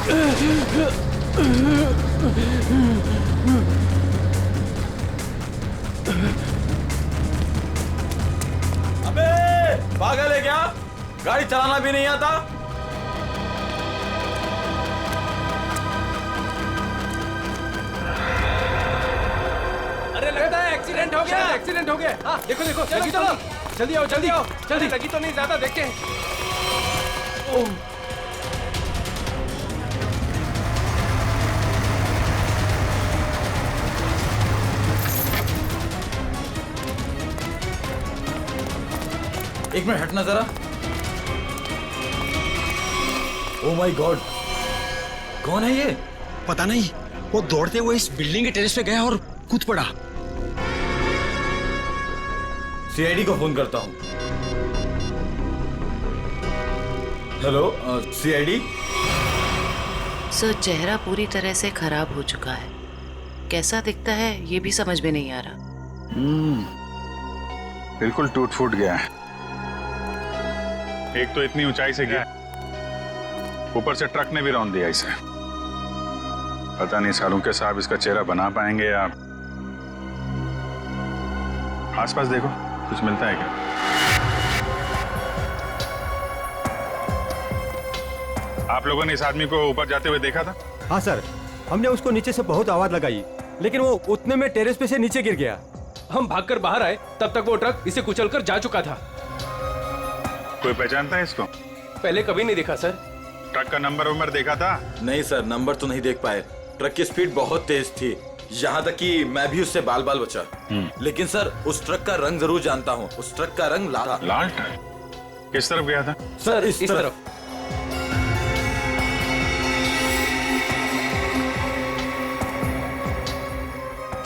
अबे पागल है क्या? गाड़ी चलाना भी नहीं आता? अरे लगता है एक्सीडेंट हो गया। एक्सीडेंट हो गया। हाँ देखो देखो, लगी तो नहीं। जल्दी आओ जल्दी आओ जल्दी। लगी तो नहीं ज्यादा, देखते हैं। एक मिनट हटना जरा। ओ माय गॉड, कौन है ये? पता नहीं, वो दौड़ते हुए इस बिल्डिंग के टेरेस पे गया और कूद पड़ा। सीआईडी को फोन करता हूं। Hello CID. सर, चेहरा पूरी तरह से खराब हो चुका है। कैसा दिखता है ये भी समझ में नहीं आ रहा। बिल्कुल टूट फूट गया है। एक तो इतनी ऊंचाई से गिरा, ऊपर से ट्रक ने भी रौंद दिया इसे। पता नहीं सालुंके साहब इसका चेहरा बना पाएंगे या। आसपास देखो, कुछ मिलता है क्या? आप लोगों ने इस आदमी को ऊपर जाते हुए देखा था? हाँ सर, हमने उसको नीचे से बहुत आवाज लगाई, लेकिन वो उतने में टेरेस पे से नीचे गिर गया। हम भागकर बाहर आए, तब तक वो ट्रक इसे कुचलकर जा चुका था। कोई पहचानता है इसको? पहले कभी नहीं देखा सर। ट्रक का नंबर देखा था? नहीं सर, नंबर तो नहीं देख पाए। ट्रक की स्पीड बहुत तेज थी, यहाँ तक कि मैं भी उससे बाल बाल बचा। लेकिन सर, उस ट्रक का रंग जरूर जानता हूँ। उस ट्रक का रंग लाल था। लाल ट्रक? किस तरफ गया था? सर इस तरफ।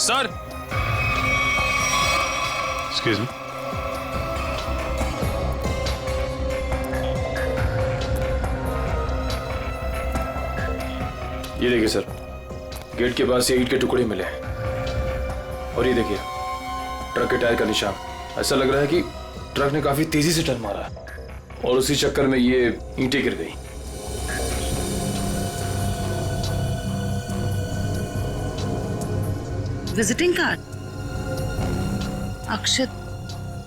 Sir excuse me. ये देखिए सर, गेट के पास ये ईंट के टुकड़े मिले हैं। और ये देखिए ट्रक के टायर का निशान। ऐसा लग रहा है कि ट्रक ने काफी तेजी से टर्न मारा और उसी चक्कर में ये ईंटें गिर गई। Visiting card, Akshat,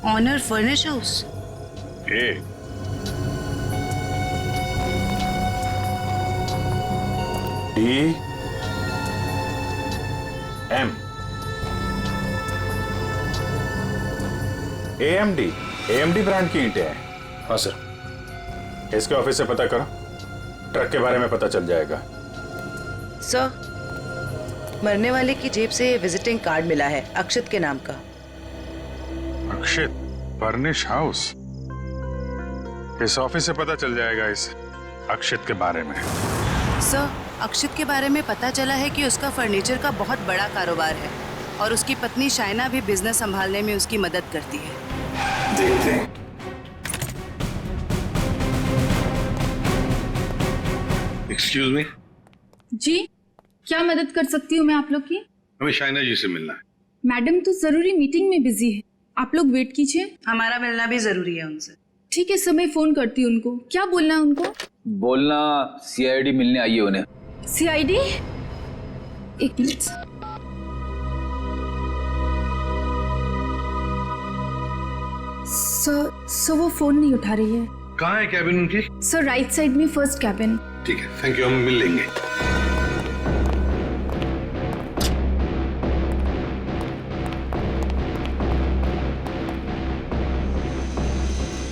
owner furnish house. DM AMD brand की ईंटें हैं। हाँ सर। इसके ऑफिस से पता करो, ट्रक के बारे में पता चल जाएगा। सर, मरने वाले की जेब से विजिटिंग कार्ड मिला है अक्षत के नाम का। अक्षित फर्निश हाउस? इस ऑफिस से पता चल जाएगा इस अक्षित के बारे में। सर, अक्षित के बारे में पता चला है कि उसका फर्नीचर का बहुत बड़ा कारोबार है और उसकी पत्नी शाइना भी बिजनेस संभालने में उसकी मदद करती है। देखते हैं। Excuse me. जी, क्या मदद कर सकती हूँ मैं आप लोग की? हमें शाइना जी से मिलना है। मैडम तो जरूरी मीटिंग में बिजी है, आप लोग वेट कीजिए। हमारा मिलना भी जरूरी है उनसे। ठीक है सर, मैं फोन करती हूँ उनको। क्या बोलना है उनको? बोलना सीआईडी मिलने आई है उन्हें। सीआईडी? एक मिनट। सर वो फोन नहीं उठा रही है। कहाँ है कैबिन उनकी? सर राइट साइड में फर्स्ट कैबिन। ठीक है, थैंक यू, हम मिल लेंगे।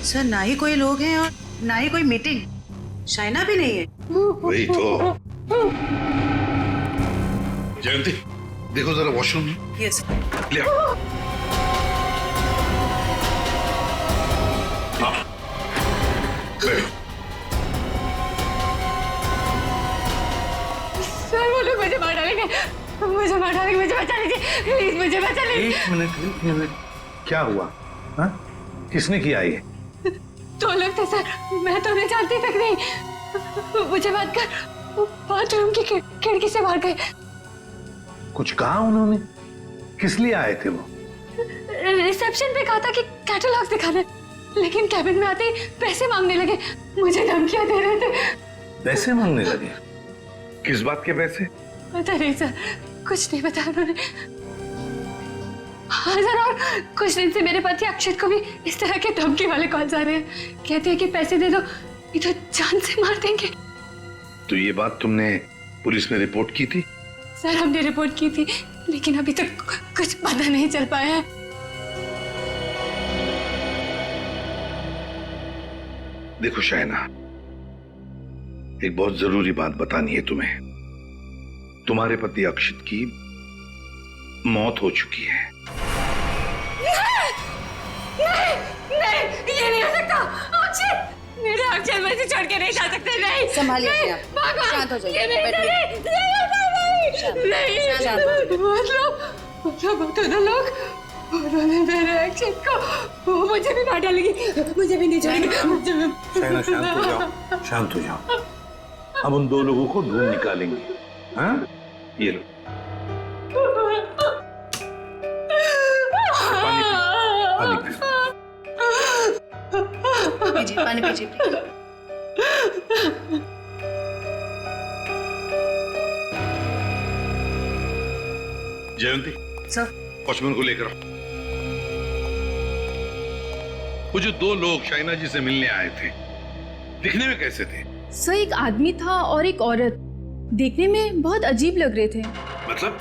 सर, ना ही कोई लोग हैं और ना ही कोई मीटिंग। शाइना भी नहीं है। वही तो। जयंती, देखो जरा वॉशरूम में। यस। ले आओ। हाँ, बैठो। सर वो लोग मुझे मार डालेंगे, मुझे बचा लीजिए प्लीज, मुझे बचा लीजिए। एक मिनट, क्या हुआ? हाँ? किसने किया ये? दो लोग थे सर, मैं तो नहीं जानती तक नहीं। मुझे बात कर बाथरूम की खिड़की से बाहर गए। कुछ कहा उन्होंने? किस लिए आए थे वो? रिसेप्शन पे कहा था कि कैटलॉग्स दिखाने, लेकिन कैबिन में आते ही पैसे मांगने लगे। मुझे धमकियां दे रहे थे। पैसे मांगने लगे? किस बात के पैसे? पता नहीं सर, कुछ नहीं बताया उन्होंने। हाँ सर, और कुछ दिन से मेरे पति अक्षत को भी इस तरह के धमकी वाले कॉल्स आ रहे हैं। कहते हैं कि पैसे दे दो नहीं तो जान से मार देंगे। तो ये बात तुमने पुलिस में रिपोर्ट की थी? सर हमने रिपोर्ट की थी, लेकिन अभी तक कुछ पता नहीं चल पाया है। देखो शाइना, एक बहुत जरूरी बात बतानी है तुम्हें। तुम्हारे पति अक्षित की मौत हो चुकी है। नहीं, ये नहीं हो सकता। अक्षत, मेरे अक्षत मुझे छोड़ के नहीं जा सकते। नहीं, संभालिए अपने आप, शांत हो जाइए, बैठिए। मतलब दोनों लोग, उन्होंने मेरे अक्षत को, वो मुझे भी मार डालेगी, मुझे भी नहीं छोड़ेगी। शाइना शांत हो जाओ, शांत हो जाओ। हम उन दो लोगों को ढूंढ निकालेंगे। हाँ, ये लो पानी पियो। पीजिए, पानी पीजिए प्लीज। जयंती, सर, वॉचमैन को लेकर आओ। वो जो दो लोग शाइना जी से मिलने आए थे, दिखने में कैसे थे? सर एक आदमी था और एक औरत, देखने में बहुत अजीब लग रहे थे। मतलब?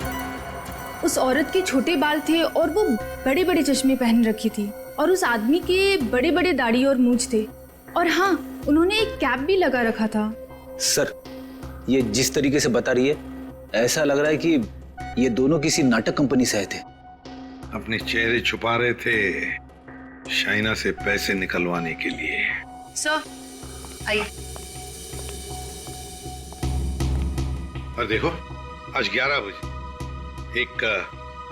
उस औरत के छोटे बाल थे और वो बड़े बड़े चश्मे पहन रखी थी, और उस आदमी के बड़े बड़े दाढ़ी और मूंछ थे, और हाँ, उन्होंने एक कैप भी लगा रखा था। सर, ये जिस तरीके से बता रही है, ऐसा लग रहा है कि ये दोनों किसी नाटक कंपनी से आए थे। अपने चेहरे छुपा रहे थे शाइना से पैसे निकलवाने के लिए। सर आइए। और देखो, आज 11 बजे एक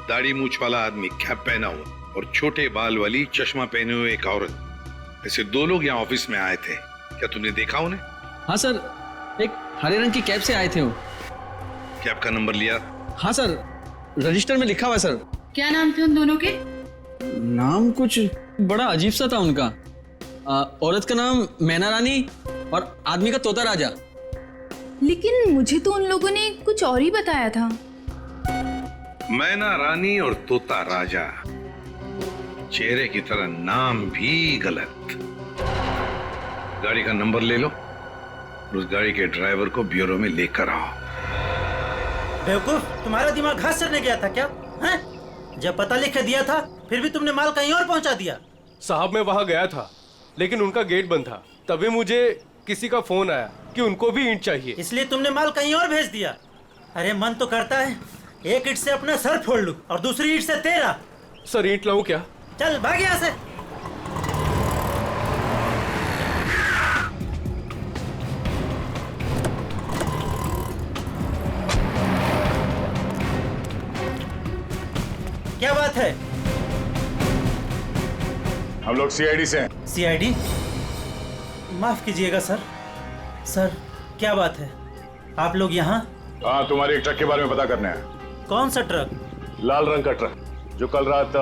दाढ़ी मूछ वाला आदमी कैप पहना हुआ और छोटे बाल वाली चश्मा पहने हुए एक औरत, ऐसे दो लोग यहाँ ऑफिस में आए थे। क्या तुमने देखा उन्हें? हाँ सर, एक हरे रंग की कैप से आए थे वो। कैप का नंबर लिया? हाँ सर, रजिस्टर में लिखा हुआ है सर। क्या नाम थे उन दोनों के? नाम कुछ बड़ा अजीब सा था उनका। औरत का नाम मैना रानी और आदमी का तोता राजा। लेकिन मुझे तो उन लोगों ने कुछ और ही बताया था। मैना रानी और तोता राजा, चेहरे की तरह नाम भी गलत। गाड़ी का नंबर ले लो और उस गाड़ी के ड्राइवर को ब्यूरो में लेकर आओ। बेवकूफ, तुम्हारा दिमाग घास चरने गया था क्या? हैं? जब पता लिख के दिया था, फिर भी तुमने माल कहीं और पहुंचा दिया। साहब मैं वहाँ गया था, लेकिन उनका गेट बंद था। तभी मुझे किसी का फोन आया कि उनको भी ईंट चाहिए, इसलिए तुमने माल कहीं और भेज दिया। अरे मन तो करता है एक ईंट से अपना सर फोड़ लूं और दूसरी ईंट से तेरा। सर ईंट लाऊं क्या? चल भाग यहाँ से। क्या बात है? हम लोग सीआईडी से हैं। सीआईडी? माफ कीजिएगा सर। सर क्या बात है, आप लोग यहाँ? हाँ, तुम्हारे एक ट्रक के बारे में पता करना है। कौन सा ट्रक? लाल रंग का ट्रक जो कल रात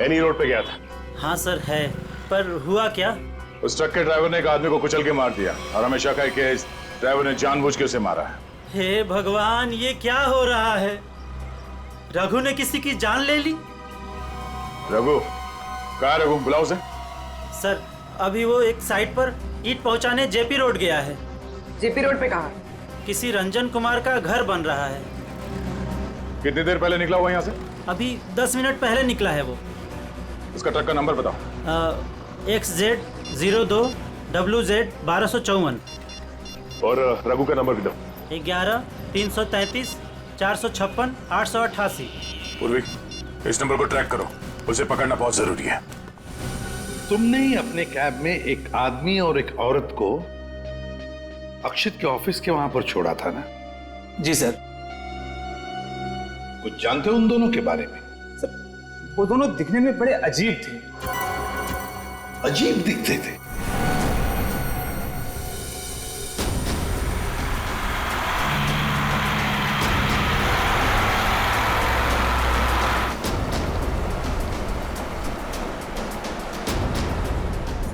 एनी रोड पे गया था। हाँ सर है, पर हुआ क्या? उस ट्रक के ड्राइवर ने एक आदमी को कुचल के मार दिया और हमें शक है कि इस ड्राइवर ने जानबूझ के उसे मारा है। हे भगवान, ये क्या हो रहा है? रघु ने किसी की जान ले ली? रघु? कहाँ है रघु? बुलाओ उसे। सर अभी वो एक साइट पर ईंट पहुंचाने जेपी रोड गया है। जेपी रोड पे कहाँ? किसी रंजन कुमार का घर बन रहा है। कितनी देर पहले निकला हुआ यहाँ से? अभी 10 मिनट पहले निकला है वो। उसका ट्रक का नंबर बताओ। XZ02 WZ 1254। और रघु का नंबर भी दो। 11 333 456 888। पूर्वी, इस नंबर को ट्रैक करो, उसे पकड़ना बहुत जरूरी है। तुमने ही अपने कैब में एक आदमी और एक औरत को अक्षित के ऑफिस के वहां पर छोड़ा था ना? जी सर। कुछ जानते हो उन दोनों के बारे में? सर, वो दोनों दिखने में बड़े अजीब थे। अजीब दिखते थे?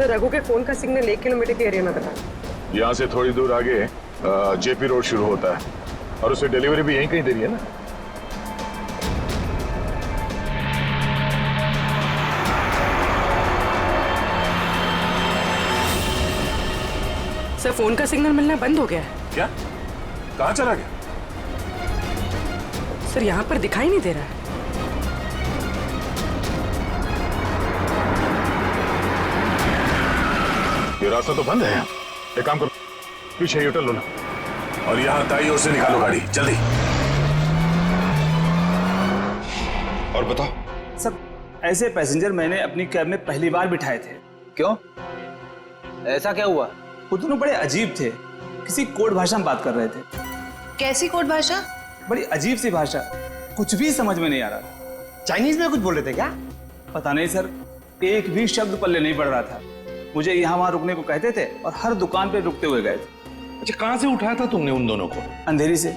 रघु के फोन का सिग्नल 1 किलोमीटर के एरिया में बता। यहाँ से थोड़ी दूर आगे जेपी रोड शुरू होता है। और उसे डिलीवरी भी यहीं कहीं दे रही है ना। सर फोन का सिग्नल मिलना बंद हो गया है। क्या? कहाँ चला गया? सर यहाँ पर दिखाई नहीं दे रहा है। ये रास्ता तो बंद है। एक काम करो, पीछे यूटर्न लो ना और यहाँ दाई ओर से निकालो गाड़ी, जल्दी। और बताओ। सब ऐसे पैसेंजर मैंने अपनी कैब में पहली बार बिठाए थे। क्यों? ऐसा क्या हुआ? वो दोनों बड़े अजीब थे, किसी कोड भाषा में बात कर रहे थे। कैसी कोड भाषा? बड़ी अजीब सी भाषा, कुछ भी समझ में नहीं आ रहा। चाइनीज में कुछ बोल रहे थे क्या? पता नहीं सर, एक भी शब्द पल्ले नहीं पड़ रहा था। मुझे यहाँ वहाँ रुकने को कहते थे और हर दुकान पे रुकते हुए गए थे। अच्छा, कहाँ से उठाया था तुमने उन दोनों को? अंधेरी से।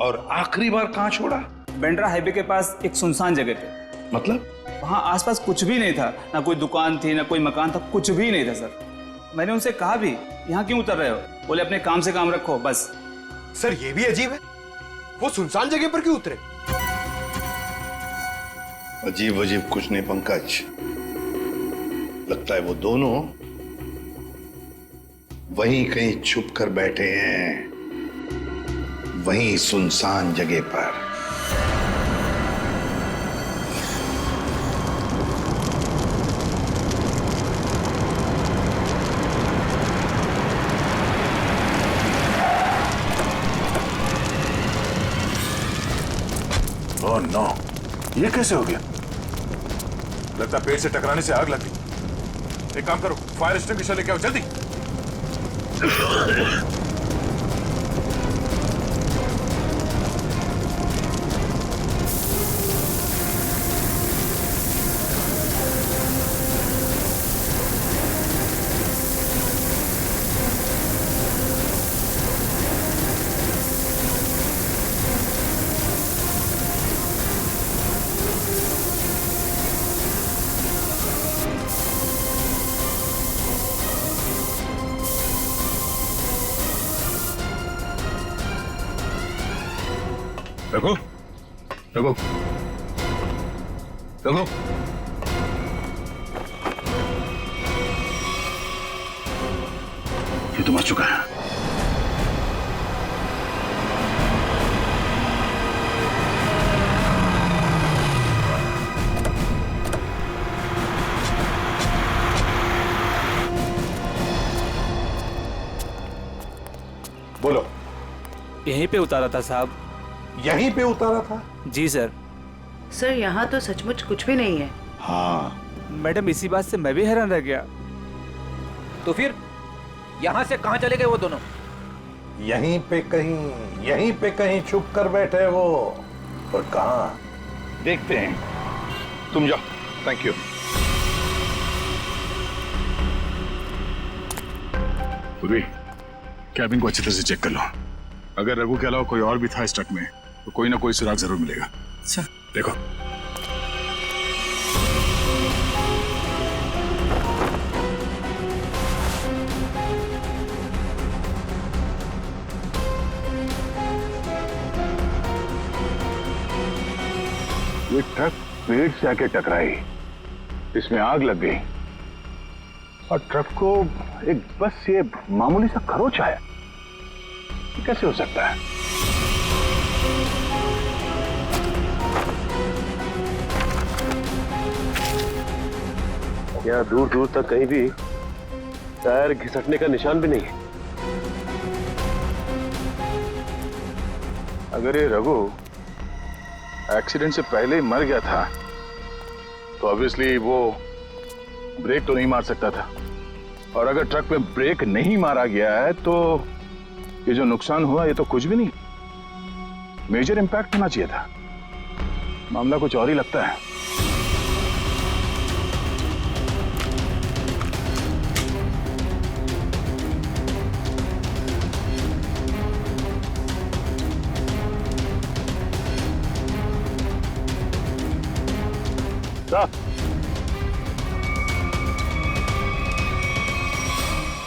और आखिरी बार कहाँ छोड़ा? बेंड्रा हाईवे के पास एक सुनसान जगह पे। मतलब? वहाँ आसपास कुछ भी नहीं था, ना कोई दुकान थी ना कोई मकान था, कुछ भी नहीं था सर। मैंने उनसे कहा भी, यहाँ क्यों उतर रहे हो? बोले अपने काम से काम रखो बस। सर ये भी अजीब है, वो सुनसान जगह पर क्यों उतरे? अजीब अजीब कुछ नहीं पंकज, लगता है वो दोनों वहीं कहीं छुप कर बैठे हैं, वहीं सुनसान जगह पर। ओह नो, ये कैसे हो गया? लगता पेड़ से टकराने से आग लग गई। एक काम करो, फायर एक्सटिंग्विशर लेके आओ जल्दी। रघु, रघु, रघु, ये तो मर चुका है। बोलो। यहीं पे उतारा था साहब। यहीं पे उतारा था? जी सर। सर यहाँ तो सचमुच कुछ भी नहीं है। हाँ मैडम, इसी बात से मैं भी हैरान रह गया। तो फिर यहाँ से कहाँ चले गए वो दोनों? यहीं पे कहीं छुप कर बैठे वो। और कहाँ? देखते हैं, तुम जाओ। Thank you. कैबिन को अच्छी तरह से चेक कर लो। अगर रघु के अलावा कोई और भी था इस ट्रक में तो कोई ना कोई सुराग जरूर मिलेगा। अच्छा देखो। ये ट्रक पेड़ से आके टकराई, इसमें आग लग गई और ट्रक को एक बस ये मामूली सा खरोच आया। कैसे हो सकता है? यहाँ दूर दूर तक कहीं भी टायर घिसटने का निशान भी नहीं है। अगर ये रघु एक्सीडेंट से पहले ही मर गया था तो ऑब्वियसली वो ब्रेक तो नहीं मार सकता था, और अगर ट्रक में ब्रेक नहीं मारा गया है तो ये जो नुकसान हुआ ये तो कुछ भी नहीं, मेजर इंपैक्ट होना चाहिए था। मामला कुछ और ही लगता है।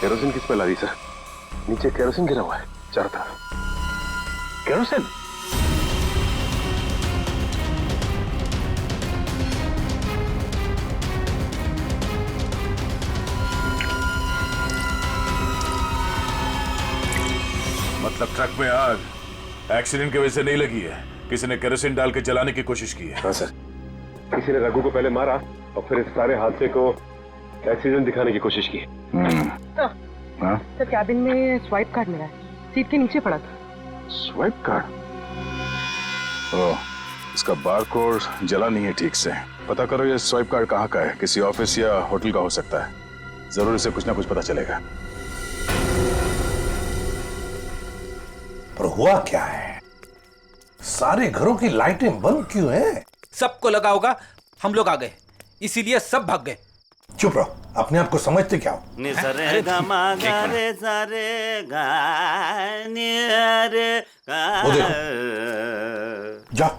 केरोसिन की स्मेल आ रही सर। नीचे केरोसिन गिरा हुआ है चारों तरफ। केरोसिन? मतलब ट्रक में आग एक्सीडेंट की वजह से नहीं लगी है, किसी ने केरोसिन डाल के जलाने की कोशिश की है। हाँ सर, किसी ने रघु को पहले मारा और फिर इस सारे हादसे को एक्सीडेंट दिखाने की कोशिश की। सर कैबिन में स्वाइप कार्ड मिला है, सीट के नीचे पड़ा था। Swipe card? ओह, इसका बारकोड जला नहीं है ठीक से। पता करो ये स्वाइप कार्ड कहाँ का है, किसी ऑफिस या होटल का हो सकता है। जरूर इसे कुछ ना कुछ पता चलेगा। पर हुआ क्या है? सारे घरों की लाइटें बंद क्यों हैं? सबको लगा होगा हम लोग आ गए, इसीलिए सब भाग गए। चुप रहो, अपने आप को समझते क्या हो? वो देखो,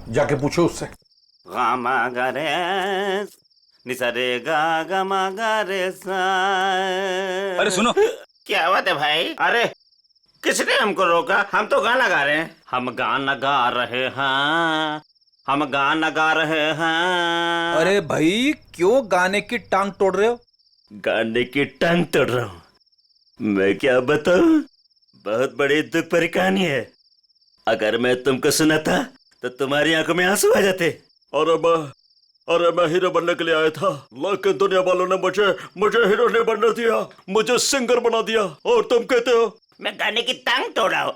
जाके पूछो उससे। अरे सुनो, क्या बात है भाई? अरे किसने हमको रोका? हम तो गाना गा रहे हैं। हम गाना गा रहे हैं, हम गाना गा रहे हैं। अरे भाई क्यों गाने की टांग तोड़ रहे हो? गाने की टांग तोड़ रहा हूँ? मैं क्या बताऊं, बहुत बड़ी दुख भरी कहानी है। अगर मैं तुमको सुनाता तो तुम्हारी आंखों में आंसू आ जाते। अरे मैं हीरो बनने के लिए आया था, लेकिन दुनिया वालों ने मुझे हीरो नहीं बनने दिया, मुझे सिंगर बना दिया। और तुम कहते हो मैं गाने की टांग तोड़ रहा हूँ?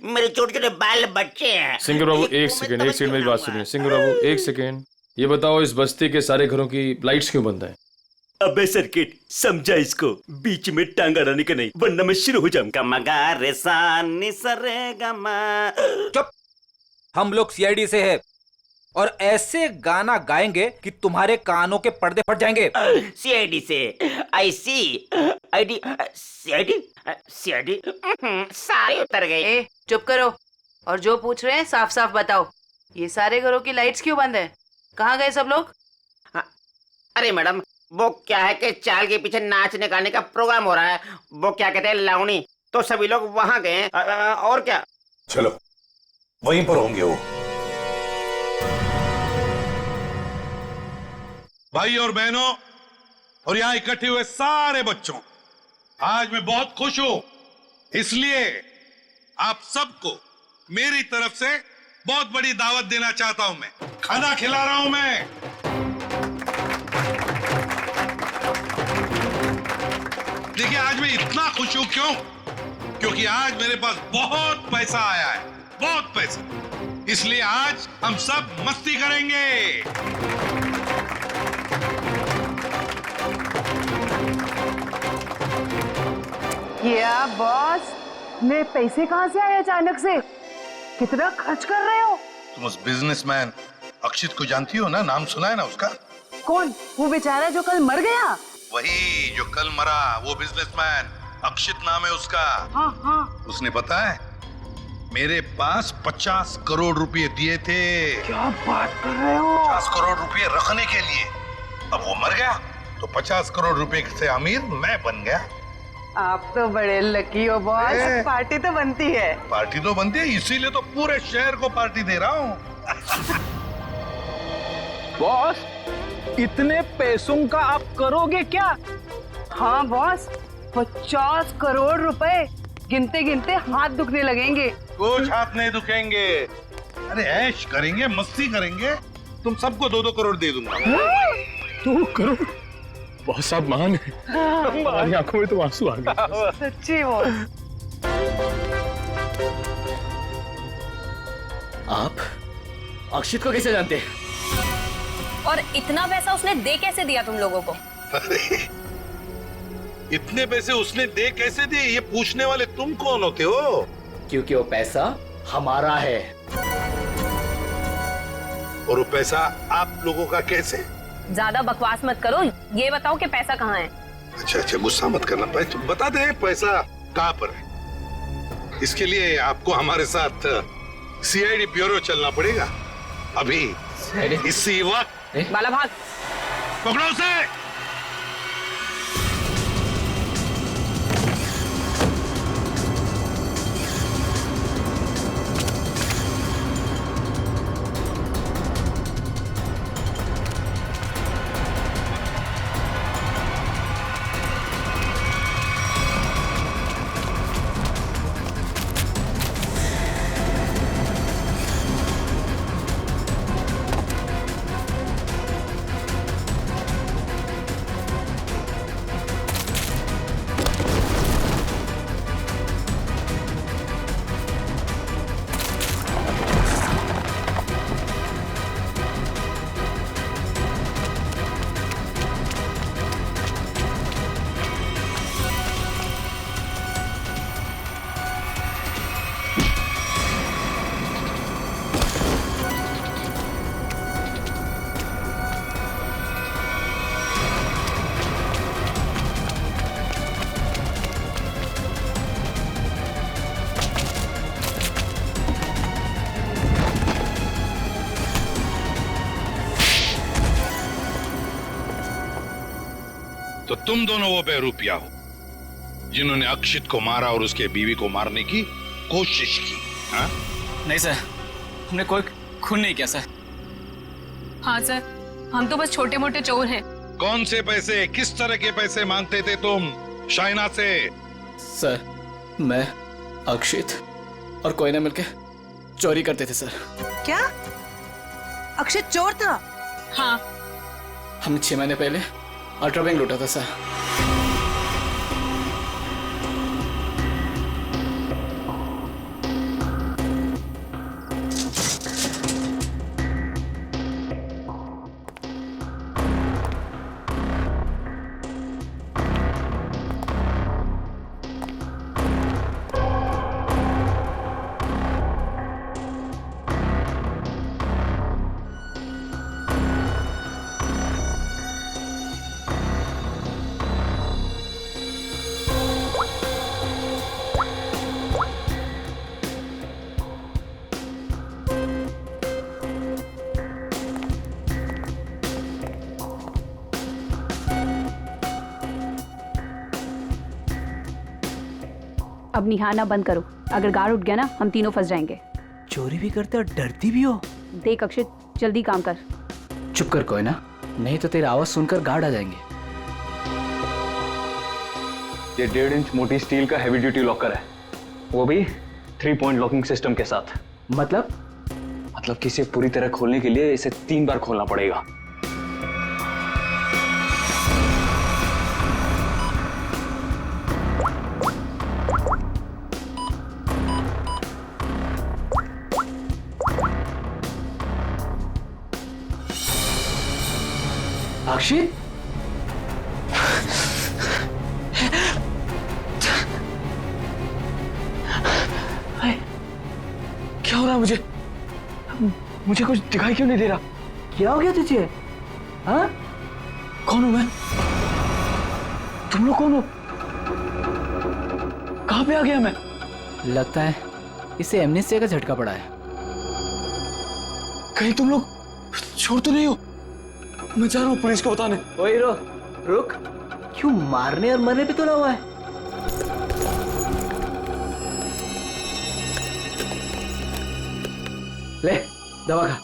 मेरे छोटे छोटे बाल बच्चे हैं। सिंगर बाबू एक सेकंड मेरी बात सुनिए। सिंगर बाबू एक सेकंड, ये बताओ इस बस्ती के सारे घरों की लाइट्स क्यों बंद है? अबे सर्किट, समझा इसको, बीच में टांग अड़ाने का नहीं, वरना मैं शुरू हो जाऊंगा। गमा रे सा नि सा रे गमा। चुप, हम लोग सीआईडी से है और ऐसे गाना गाएंगे कि तुम्हारे कानों के पर्दे फट जाएंगे। सीआईडी से? आई सी आईडी सीआईडी सीआईडी सारे उतर गए। ए, चुप करो और जो पूछ रहे हैं साफ साफ बताओ। ये सारे घरों की लाइट्स क्यों बंद है? कहाँ गए सब लोग? अरे मैडम, वो क्या है कि चाल के पीछे नाचने गाने का प्रोग्राम हो रहा है, वो क्या कहते हैं लावणी, तो सभी लोग वहां गए। और क्या? चलो वहीं पर होंगे वो। भाई और बहनों और यहाँ इकट्ठे हुए सारे बच्चों, आज मैं बहुत खुश हूं, इसलिए आप सबको मेरी तरफ से बहुत बड़ी दावत देना चाहता हूं। मैं खाना खिला रहा हूं। मैं देखिए, आज मैं इतना खुश हूं क्यों? क्योंकि आज मेरे पास बहुत पैसा आया है, बहुत पैसा। इसलिए आज हम सब मस्ती करेंगे। क्या बॉस, मेरे पैसे कहाँ से आए अचानक से? कितना खर्च कर रहे हो? तुम उस बिजनेसमैन अक्षित को जानती हो ना? नाम सुना है ना उसका? कौन? वो बेचारा जो कल मर गया? वही जो कल मरा, वो बिजनेसमैन अक्षित नाम है उसका। हाँ हाँ। उसने पता है मेरे पास 50 करोड़ रुपए दिए थे। क्या बात कर रहे हो? 50 करोड़ रुपए रखने के लिए। अब वो मर गया तो 50 करोड़ रुपए से अमीर मैं बन गया। आप तो बड़े लकी हो बॉस। पार्टी तो बनती है। पार्टी तो बनती है, इसीलिए तो पूरे शहर को पार्टी दे रहा हूँ। बॉस, इतने पैसों का आप करोगे क्या? हाँ बॉस, 50 करोड़ रुपए गिनते गिनते हाथ दुखने लगेंगे। कुछ हाथ नहीं दुखेंगे। अरे ऐश करेंगे, मस्ती करेंगे। तुम सबको 2-2 करोड़ दे दूंगा। 2 करोड़? बहुत साहब महान है। हमारी आंखों में तो आंसू आ गए। सच्ची वो। आप अक्षित को कैसे जानते हैं? और इतना पैसा उसने दे कैसे दिया तुम लोगों को? अरे इतने पैसे उसने दे कैसे दिए, ये पूछने वाले तुम कौन होते हो? क्योंकि वो पैसा हमारा है। और वो पैसा आप लोगों का कैसे? ज्यादा बकवास मत करो, ये बताओ कि पैसा कहाँ है? अच्छा, गुस्सा मत करना। पैसा बता दे, पैसा कहाँ पर है। इसके लिए आपको हमारे साथ सीआईडी ब्यूरो चलना पड़ेगा अभी, इसी वक्त। बाला भाग, पकड़ो उसे। तुम दोनों वो बेरूपिया हो जिन्होंने अक्षित को मारा और उसके बीवी को मारने की कोशिश की। हाँ? नहीं सर, हमने कोई खून नहीं किया सर। हाँ सर, हम तो बस छोटे मोटे चोर हैं। कौन से पैसे, किस तरह के पैसे मांगते थे तुम शाइना से? सर, मैं, अक्षित और कोयना मिलके चोरी करते थे सर। क्या अक्षित चोर था? हाँ। हमने 6 महीने पहले अल्ट्रा बैंक लूटा था सर। अब निहारना बंद करो, अगर गार्ड उठ गया ना हम तीनों फंस जाएंगे। चोरी भी करते और डरती भी हो। देख अक्षित, जल्दी काम कर। चुप कर कोयना, नहीं तो तेरी आवाज सुनकर गार्ड आ जाएंगे। ये 1.5 इंच मोटी स्टील का हैवी ड्यूटी लॉकर है, वो भी 3 पॉइंट लॉकिंग सिस्टम के साथ। मतलब कि इसे पूरी तरह खोलने के लिए इसे 3 बार खोलना पड़ेगा। अक्षित, क्या हो रहा है मुझे कुछ दिखाई क्यों नहीं दे रहा? क्या हो गया तुझे? हाँ? कौन हूं मैं? तुम लोग कौन हो? कहां पे आ गया मैं? लगता है इसे एमनेस्टिया का झटका पड़ा है। कहीं तुम लोग छोड़ तो नहीं हो? मैं जा रहा हूँ पुलिस को बताने। ओए रुक, क्यों मारने और मरने पे तुला हुआ है? ले दवा खा।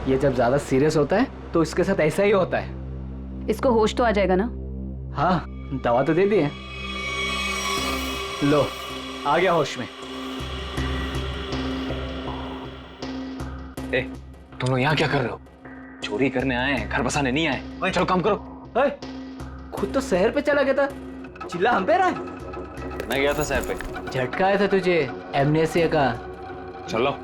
ये जब ज्यादा सीरियस होता है तो इसके साथ ऐसा ही होता है। इसको होश तो आ जाएगा ना? हाँ, दवा तो दे दी है। लो, आ गया होश में। ए, तुम लोग यहाँ क्या कर रहे हो? चोरी करने आए हैं, घर बसाने नहीं आए। चलो काम करो। खुद तो शहर पे चला गया था, चिल्ला हम पे रहा है। मैं गया था शहर पे। झटका आया था तुझे एमनेस्टिया का। चलो।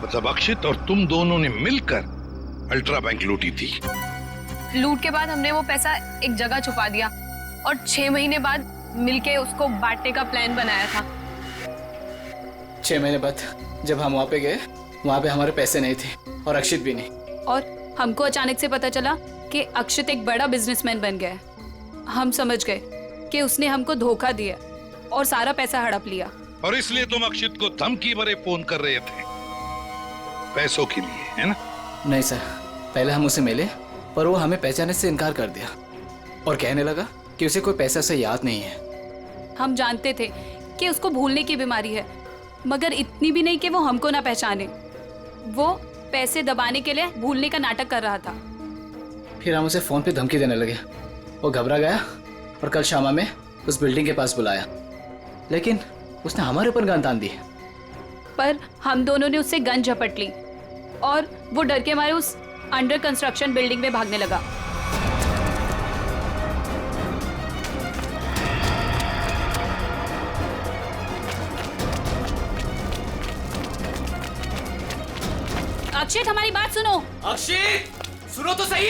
मतलब अक्षित और तुम दोनों ने मिलकर अल्ट्रा बैंक लूटी थी। लूट के बाद हमने वो पैसा एक जगह छुपा दिया और 6 महीने बाद मिलके उसको बांटने का प्लान बनाया था। 6 महीने बाद जब हम वहाँ पे गए, वहाँ पे हमारे पैसे नहीं थे और अक्षित भी नहीं। और हमको अचानक से पता चला कि अक्षित एक बड़ा बिजनेसमैन बन गया है। हम समझ गए कि उसने हमको धोखा दिया और सारा पैसा हड़प लिया। और इसलिए तुम अक्षित को धमकी भरे फोन कर रहे थे पैसों के लिए, है ना? नहीं सर, पहले हम उसे मिले पर वो हमें पहचानने से इनकार कर दिया और कहने लगा कि उसे कोई पैसा से याद नहीं है। हम जानते थे कि उसको भूलने की बीमारी है, मगर इतनी भी नहीं कि वो हमको ना पहचाने। वो पैसे दबाने के लिए भूलने का नाटक कर रहा था। फिर हम उसे फोन पे धमकी देने लगे। वो घबरा गया और कल शामा में उस बिल्डिंग के पास बुलाया, लेकिन उसने हमारे ऊपर गन तान दी। पर हम दोनों ने उससे गन झपट ली और वो डर के मारे उस अंडर कंस्ट्रक्शन बिल्डिंग में भागने लगा। अक्षित हमारी बात सुनो। अक्षित सुनो तो सही।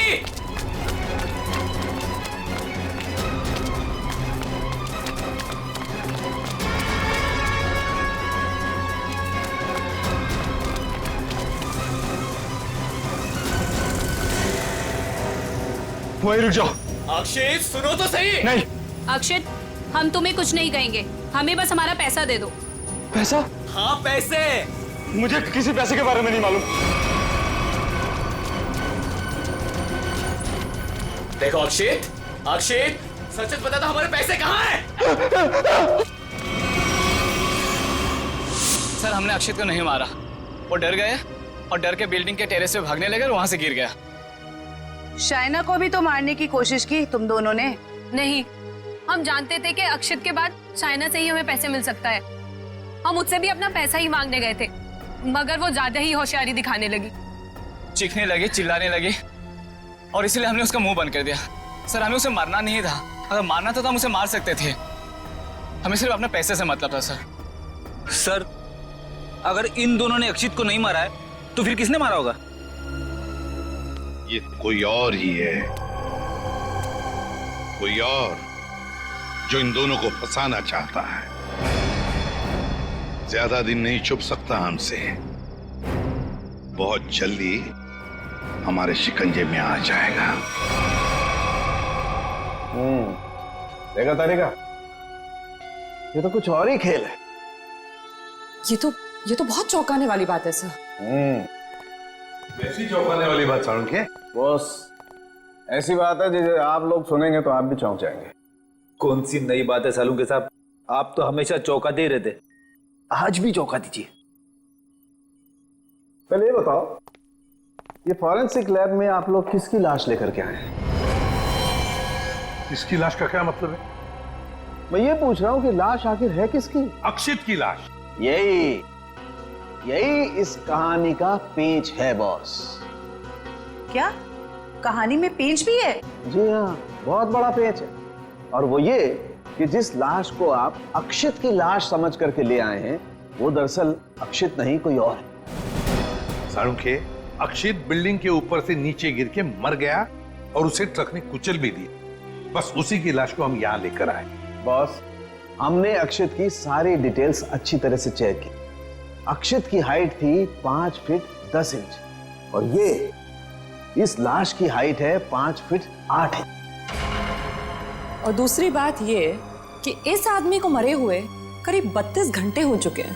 वहीं रुक जाओ। अक्षित सुनो तो सही। नहीं। अक्षित हम तुम्हें कुछ नहीं कहेंगे, हमें बस हमारा पैसा दे दो। पैसा? हाँ पैसे। मुझे किसी पैसे के बारे में नहीं मालूम। देखो अक्षित, अक्षित सच सच बता दो हमारे पैसे कहाँ हैं? सर हमने अक्षित को नहीं मारा, वो डर गए और डर के बिल्डिंग के टेरेस पे भागने लगे और वहां से गिर गया। शाइना को भी तो मारने की कोशिश की तुम दोनों ने। नहीं, हम जानते थे कि अक्षित के बाद शाइना से ही हमें पैसे मिल सकता है। हम उससे भी अपना पैसा ही मांगने गए थे, मगर वो ज्यादा ही होशियारी दिखाने लगी, चीखने लगी, चिल्लाने लगी और इसलिए हमने उसका मुंह बंद कर दिया। सर हमें उसे मारना नहीं था, अगर मारना था तो हम उसे मार सकते थे, हमें सिर्फ अपने पैसे से मतलब था। सर अगर इन दोनों ने अक्षित को नहीं मारा है तो फिर किसने मारा होगा? ये कोई और ही है, कोई और जो इन दोनों को फंसाना चाहता है। ज्यादा दिन नहीं छुप सकता हमसे, बहुत जल्दी हमारे शिकंजे में आ जाएगा। देखा तारिका, ये तो कुछ और ही खेल है। ये तो बहुत चौंकाने वाली बात है सर। ऐसी चौंकाने वाली बात सारुण के? बॉस ऐसी बात है जिसे आप लोग सुनेंगे तो आप भी चौंक जाएंगे। कौन सी नई बात है सालू के साहब? आप तो हमेशा चौंकाते ही रहते, आज भी चौंका दीजिए। पहले ये बताओ, ये फॉरेंसिक लैब में आप लोग किसकी लाश लेकर के आए हैं? इसकी लाश का क्या मतलब है? मैं ये पूछ रहा हूं कि लाश आखिर है किसकी? अक्षित की लाश। यही इस कहानी का पेंच है बॉस। क्या कहानी में पेंच भी है? जी हाँ, बहुत बड़ा पेंच है। और वो ये कि जिस लाश को आप अक्षित की लाश समझ करके ले आए हैं वो दरअसल अक्षित नहीं कोई और है। सारुण के, अक्षित बिल्डिंग के ऊपर से नीचे गिर के मर गया और उसे ट्रक ने कुचल भी दिया। बस उसी की लाश को हम यहाँ लेकर आए। बॉस हमने अक्षित की सारी डिटेल्स अच्छी तरह से चेक की। अक्षित की हाइट थी 5 फीट 10 इंच और ये इस लाश की हाइट है 5 फीट 8 इंच। और दूसरी बात ये कि इस आदमी को मरे हुए करीब 32 घंटे हो चुके हैं।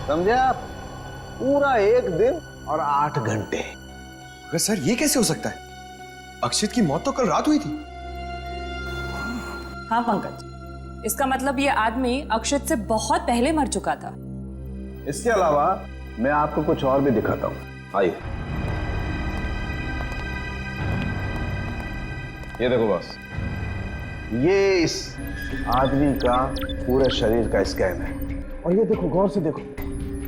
समझे आप? पूरा 1 दिन और 8 घंटे। अगर सर ये कैसे हो सकता है? अक्षित की मौत तो कल रात हुई थी। हाँ पंकज, इसका मतलब ये आदमी अक्षित से बहुत पहले मर चुका था। इसके अलावा मैं आपको कुछ और भी दिखाता हूं, आइए। ये देखो बॉस, ये इस आदमी का पूरे शरीर का स्कैन है और ये देखो, गौर से देखो,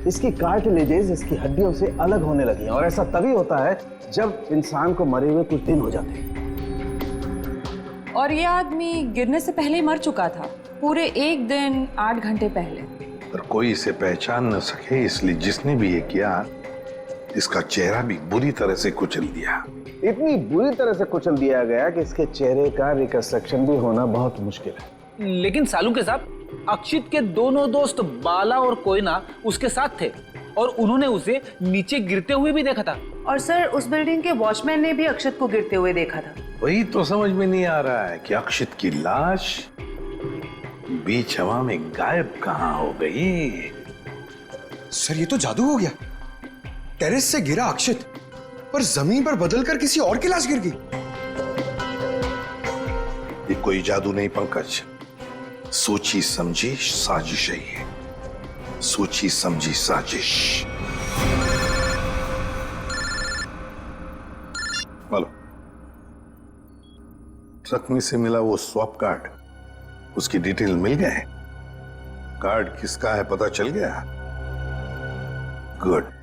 इसकी कार्टिलेजेस इसकी हड्डियों से अलग होने लगी हैं और ऐसा तभी होता है जब इंसान को मरे हुए कुछ दिन हो जाते हैं। और ये आदमी गिरने से पहले ही मर चुका था, पूरे 1 दिन 8 घंटे पहले। पर कोई इसे पहचान न सके इसलिए जिसने भी ये किया इसका चेहरा भी बुरी तरह से कुचल दिया। इतनी बुरी तरह से कुचल दिया गया कि इसके चेहरे का रिकंस्ट्रक्शन भी होना बहुत मुश्किल है। लेकिन सालू के साथ अक्षित के दोनों दोस्त बाला और कोयना उसके साथ थे और उन्होंने उसे नीचे गिरते हुए भी देखा था। और सर उस बिल्डिंग के वॉचमैन ने भी अक्षित को गिरते हुए देखा था। वही तो समझ में नहीं आ रहा है कि अक्षित की लाश बीच हवा में गायब कहां हो गई। सर ये तो जादू हो गया। टेरेस से गिरा अक्षित पर जमीन पर बदलकर किसी और की लाश गिर गई। ये कोई जादू नहीं पंकज, सोची समझी साजिश है ये, सोची समझी साजिश। बोलो, ट्रक में से मिला वो स्वैप कार्ड, उसकी डिटेल मिल गए? कार्ड किसका है पता चल गया? गुड।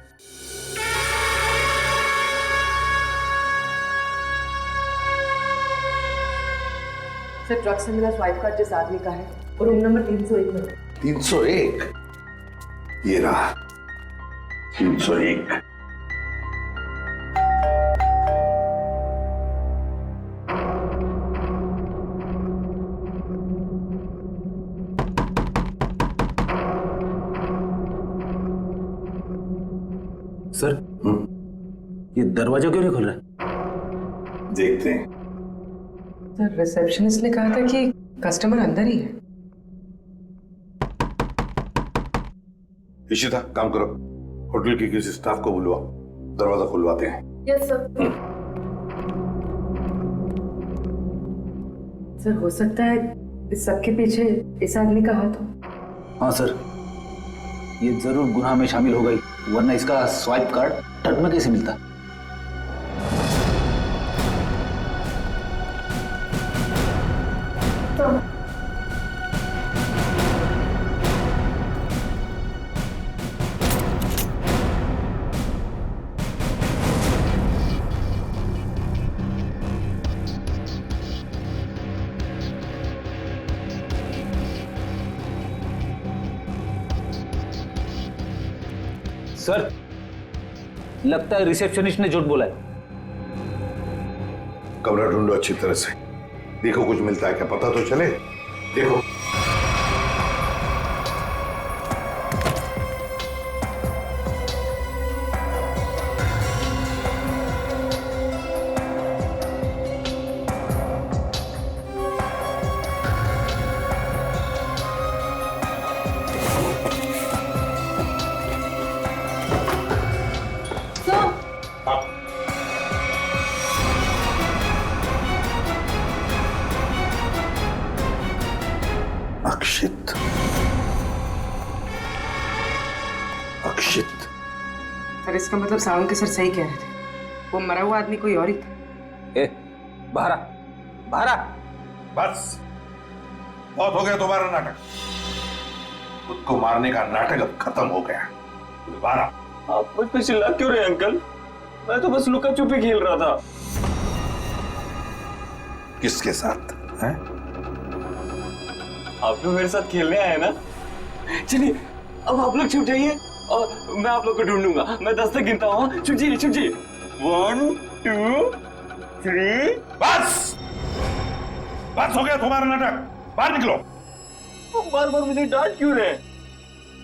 सर ट्रक से मिला स्वाइप कार्ड जिस आदमी का है और रूम नंबर 301 में। 301? ये रहा 301। सर ये दरवाजा क्यों नहीं खुल रहा है? देखते हैं। सर रिसेप्शनिस्ट ने कहा था कि कस्टमर अंदर ही है। इशिता काम करो, होटल के किसी स्टाफ को बुलवाओ, दरवाजा खुलवाते हैं। Yes sir. सर हो सकता है इस सबके पीछे इस आदमी का हाथ हो। हाँ सर, ये जरूर गुनाह में शामिल हो गई, वरना इसका स्वाइप कार्ड ट्रक में कैसे मिलता? सर लगता है रिसेप्शनिस्ट ने झूठ बोला है। कमरा ढूंढो अच्छी तरह से, देखो कुछ मिलता है क्या, पता तो चले। देखो अक्षित, अक्षित। सर इसका मतलब सावंत के सर सही कह रहे थे, वो मरा हुआ आदमी कोई और ही था। ए, बाहर आ, बाहर आ। बस बहुत हो गया तुम्हारा नाटक, खुद को मारने का नाटक अब खत्म हो गया। दोबारा आप मुझ पे चिल्ला क्यों रहे अंकल? मैं तो बस लुका छुपी खेल रहा था। किसके साथ हैं? आप लोग मेरे साथ खेलने आए ना? चलिए अब आप लोग छुप जाइए और मैं आप लोग को ढूंढूंगा। मैं 10 तक गिनता हूँ, छुप जाइए छुप जाइए। 1 2 3। बस बस हो गया तुम्हारा नाटक, बाहर निकलो। बार बार मुझे डांट क्यों रहे?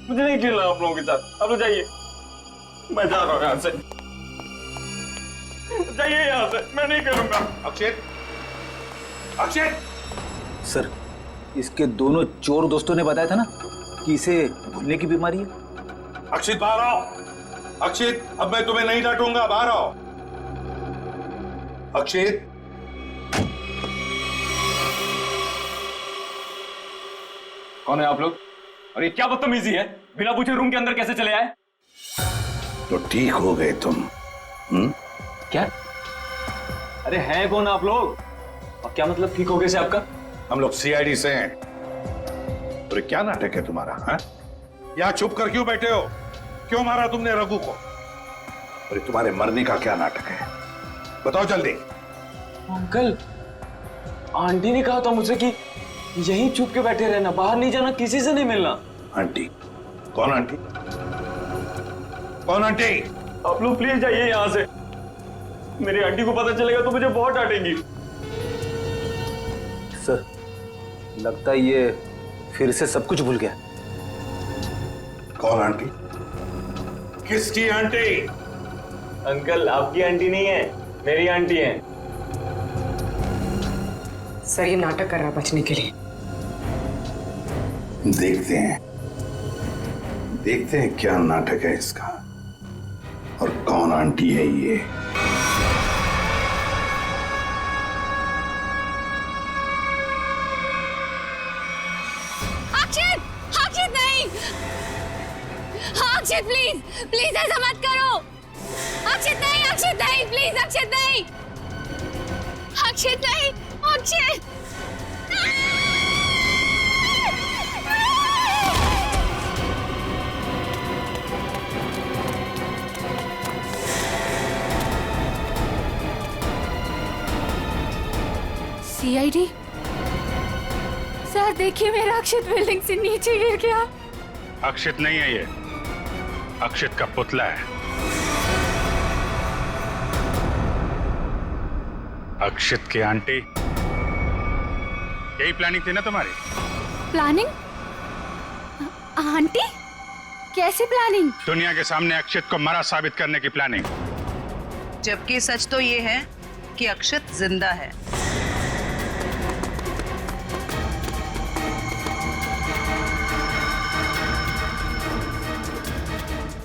मुझे नहीं खेलना आप लोगों के साथ, आप लोग जाइए। मैं जा रहा हूँ यहाँ से, जाइए यहाँ से, मैं नहीं खेलूंगा। अक्षित, अक्षित। सर इसके दोनों चोर दोस्तों ने बताया था ना कि इसे भूलने की बीमारी है। अक्षित बाहर आओ। अक्षित अब मैं तुम्हें नहीं डांटूंगा, बाहर आओ। अक्षित कौन है आप लोग? और ये क्या बदतमीजी है? बिना पूछे रूम के अंदर कैसे चले आए? तो ठीक हो गए तुम। क्या? अरे हैं कौन आप लोग? और क्या मतलब ठीक हो गए से आपका? हम लोग सीआईडी से हैं। तो क्या नाटक है तुम्हारा? हाँ? यहाँ छुप कर क्यों बैठे हो? क्यों मारा तुमने रघु को? और तुम्हारे मरने का क्या नाटक है? बताओ जल्दी। अंकल, आंटी ने कहा था मुझसे कि यहीं छुप के बैठे रहना, बाहर नहीं जाना, किसी से नहीं मिलना। आंटी? कौन आंटी? कौन आंटी? आप लोग प्लीज जाइए यहाँ से, मेरी आंटी को पता चलेगा तो मुझे बहुत डांटेंगी। सर लगता है ये फिर से सब कुछ भूल गया। कौन आंटी? किसकी आंटी? अंकल आपकी आंटी नहीं है, मेरी आंटी है। सर ये नाटक कर रहा है बचने के लिए। देखते हैं क्या नाटक है इसका और कौन आंटी है ये। अक्षित नहीं, अक्षित प्लीज प्लीज ऐसा मत करो। अक्षित नहीं प्लीज, अक्षित नहीं, अक्षित नहीं, अक्षित। सीआईडी सर देखिए, मेरा अक्षित बिल्डिंग से नीचे गिर गया। अक्षित नहीं है ये, अक्षित का पुतला है। अक्षित की आंटी, यही प्लानिंग थी ना तुम्हारी? प्लानिंग? आंटी? कैसी प्लानिंग? दुनिया के सामने अक्षित को मरा साबित करने की प्लानिंग। जबकि सच तो ये है कि अक्षत जिंदा है।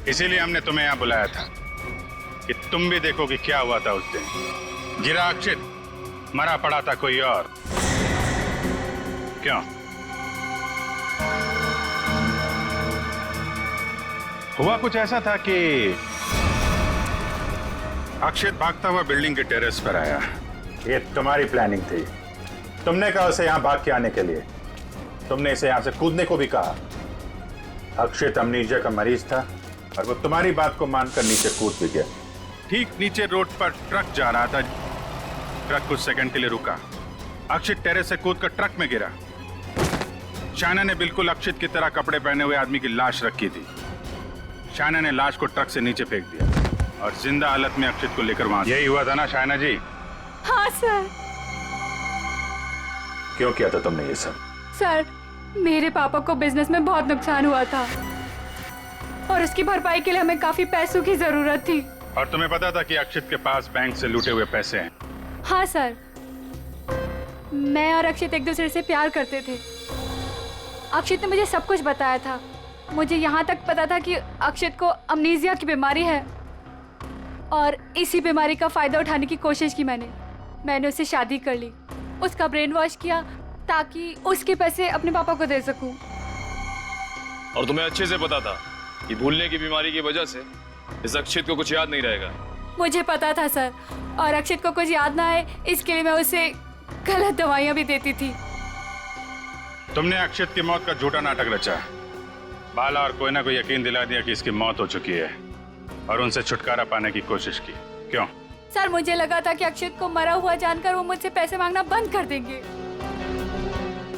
इसीलिए हमने तुम्हें यहाँ बुलाया था कि तुम भी देखो कि क्या हुआ था उस दिन। गिरा अक्षित, मरा पड़ा था कोई और। क्यों? हुआ कुछ ऐसा था कि अक्षित भागता हुआ बिल्डिंग के टेरेस पर आया। ये तुम्हारी प्लानिंग थी। तुमने कहा उसे यहाँ भाग के आने के लिए। तुमने इसे यहाँ से कूदने को भी कहा। अक्षित अमनीजिया का मरीज था और वो तुम्हारी बात को मानकर नीचे कूद भी गया। ठीक नीचे रोड पर ट्रक जा रहा था। ट्रक कुछ सेकंड के लिए रुका। अक्षित टेरेस से कूदकर ट्रक में गिरा। शायना ने बिल्कुल अक्षित की तरह कपड़े पहने हुए आदमी की लाश रखी थी। शायना ने लाश को ट्रक से नीचे फेंक दिया और जिंदा हालत में अक्षित को लेकर वहां। यही हुआ था ना शायना जी? हाँ सर। क्यों किया था तुमने ये सब? सर, मेरे पापा को बिजनेस में बहुत नुकसान हुआ था और उसकी भरपाई के लिए हमें काफी पैसों की जरूरत थी। और तुम्हें पता था कि अक्षित के पास बैंक से लूटे हुए पैसे हैं? हाँ सर, मैं और अक्षित एक दूसरे से प्यार करते थे। अक्षित ने मुझे सब कुछ बताया था। मुझे यहाँ तक पता था कि अक्षित को अमनीजिया की बीमारी है और इसी बीमारी का फायदा उठाने की कोशिश की मैंने उससे शादी कर ली, उसका ब्रेन वॉश किया ताकि उसके पैसे अपने पापा को दे सकूं। और तुम्हें अच्छे से पता था कि भूलने की बीमारी की वजह से इस अक्षित को कुछ याद नहीं रहेगा। मुझे पता था सर, और अक्षित को कुछ याद ना आए इसके लिए मैं उसे गलत दवाइयां भी देती थी। तुमने अक्षित की मौत का झूठा नाटक रचा। बाला और कोई ना कोई यकीन दिला दिया कि इसकी मौत हो चुकी है और उनसे छुटकारा पाने की कोशिश की। क्यों? सर, मुझे लगा था कि अक्षित को मरा हुआ जानकर वो मुझसे पैसे मांगना बंद कर देंगे।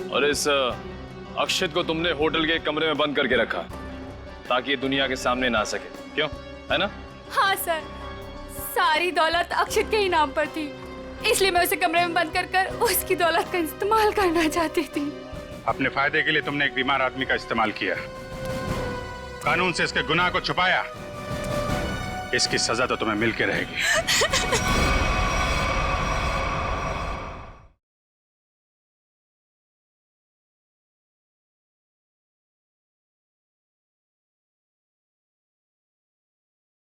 और इस अक्षित को तुमने होटल के एक कमरे में बंद करके रखा ताकि ये दुनिया के सामने ना आ सके। क्यों? है ना? हाँ सर, सारी दौलत अक्षित के ही नाम पर थी, इसलिए मैं उसे कमरे में बंद कर उसकी दौलत का इस्तेमाल करना चाहती थी। अपने फायदे के लिए तुमने एक बीमार आदमी का इस्तेमाल किया, कानून से इसके गुनाह को छुपाया। इसकी सजा तो तुम्हें मिलके रहेगी।